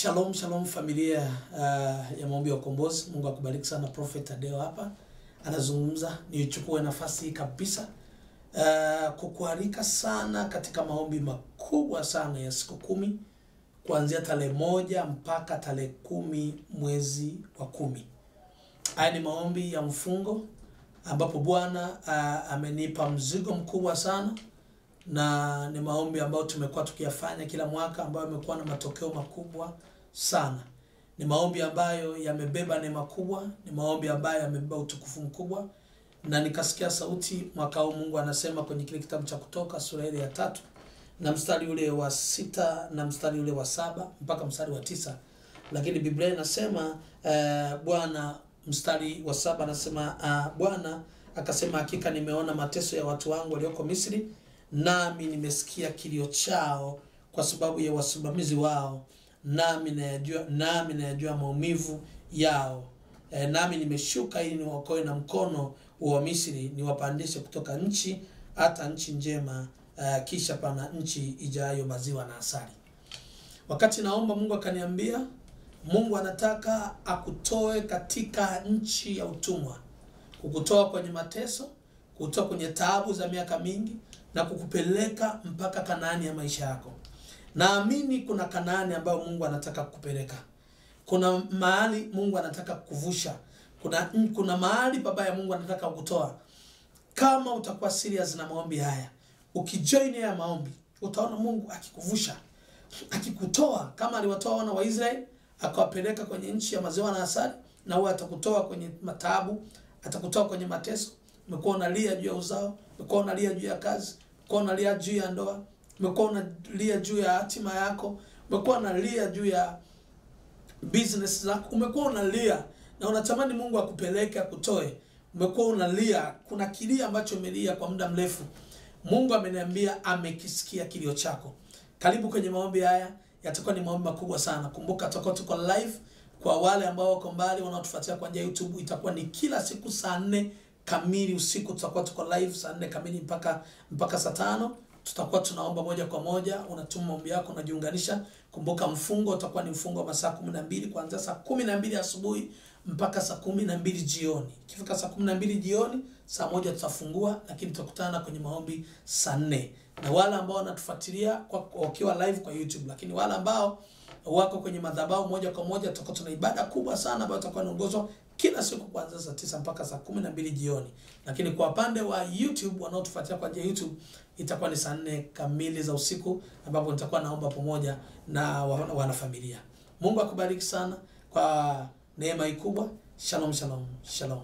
Shalom shalom familia ya maombi ya ukombozi. Mungu akubariki sana. Prophet Adeo hapa anazungumza. Nichukue nafasi hii kabisa kukualika sana katika maombi makubwa sana ya siku 10 kuanzia tarehe 1 mpaka tarehe 10 mwezi wa 10. Haya ni maombi ya mfungo ambapo Bwana amenipa mzigo mkubwa sana, na ni maombi ambayo tumekuwa tukiyafanya kila mwaka, ambayo yamekuwa na matokeo makubwa sana. Ni maombi ambayo yamebeba neema kubwa, ni maombi ambayo yamebeba utukufu mkubwa. Na nikasikia sauti mwaka huu Mungu anasema kwenye kile kitabu cha Kutoka sura ile ya 3 na mstari ule wa 6 na mstari ule wa 7 mpaka mstari wa 9. Lakini Biblia inasema Bwana, mstari wa 7 anasema Bwana akasema, hakika nimeona mateso ya watu wangu walioko Misri, nami nimesikia kilio chao kwa sababu ya wasimamizi wao, nami najua maumivu yao. Nami nimeshuka ili niwaokoe na mkono wa Misri, niwapandishe kutoka nchi hata nchi njema, kisha pana nchi ijayo maziwa na asali. Wakati naomba, Mungu akaniambia Mungu anataka akutoe katika nchi ya utumwa, kukutoa kwenye mateso, kukutoa kwenye taabu za miaka mingi, na kukupeleka mpaka Kanaani ya maisha yako. Naamini kuna Kanaani ambayo Mungu anataka kukupeleka. Kuna mahali Mungu anataka kukuvusha. Kuna mahali baba ya Mungu anataka kukutoa. Kama utakuwa serious na maombi haya, ukijoin ya maombi, utaona Mungu akikuvusha, akikutoa kama aliwatoa wana wa Israeli akawapeleka kwenye nchi ya maziwa na asali. Na huwa atakutoa kwenye mataabu, atakutoa kwenye mateso. Umekuwa unalia juu ya uzao, umekuwa unalia juu ya kazi, umekuwa unalia juu ya ndoa, umekuwa unalia juu ya hatima yako, umekuwa unalia juu ya business zako, umekuwa unalia na unatamani Mungu akupeleke akutoe. Umekuwa unalia, kuna kilio ambacho umelia kwa muda mrefu. Mungu ameniambia amekisikia kilio chako. Karibu kwenye maombi haya, yatakuwa ni maombi makubwa sana. Kumbuka tutakuwa tuko live. Kwa wale ambao wako mbali wanaotufuatia kwa njia ya YouTube, itakuwa ni kila siku saa 4 kamili usiku. Tutakuwa tuko live saa 4 kamili mpaka saa 5. Tutakuwa tunaomba moja kwa moja, unatuma maombi yako, unajiunganisha. Kumbuka mfungo utakuwa ni mfungo wa masaa 12 kuanzia saa 12 asubuhi mpaka saa 12 jioni. Ikifika saa 12 jioni, saa 1 tutafungua, lakini tutakutana kwenye maombi saa 4. Na wale ambao wanatufuatilia wakiwa live kwa YouTube, lakini wale ambao wako kwenye madhabahu moja kwa moja, tutakuwa tuna ibada kubwa sana ambayo tutakuwa inaongozwa kila siku kuanzia saa 9 mpaka saa 12 jioni. Lakini kwa upande wa YouTube, wanaotufuatia kwa njia ya YouTube, itakuwa ni saa 4 kamili za usiku, ambapo nitakuwa naomba pamoja na wanafamilia. Mungu akubariki sana kwa neema kubwa. Shalom shalom shalom.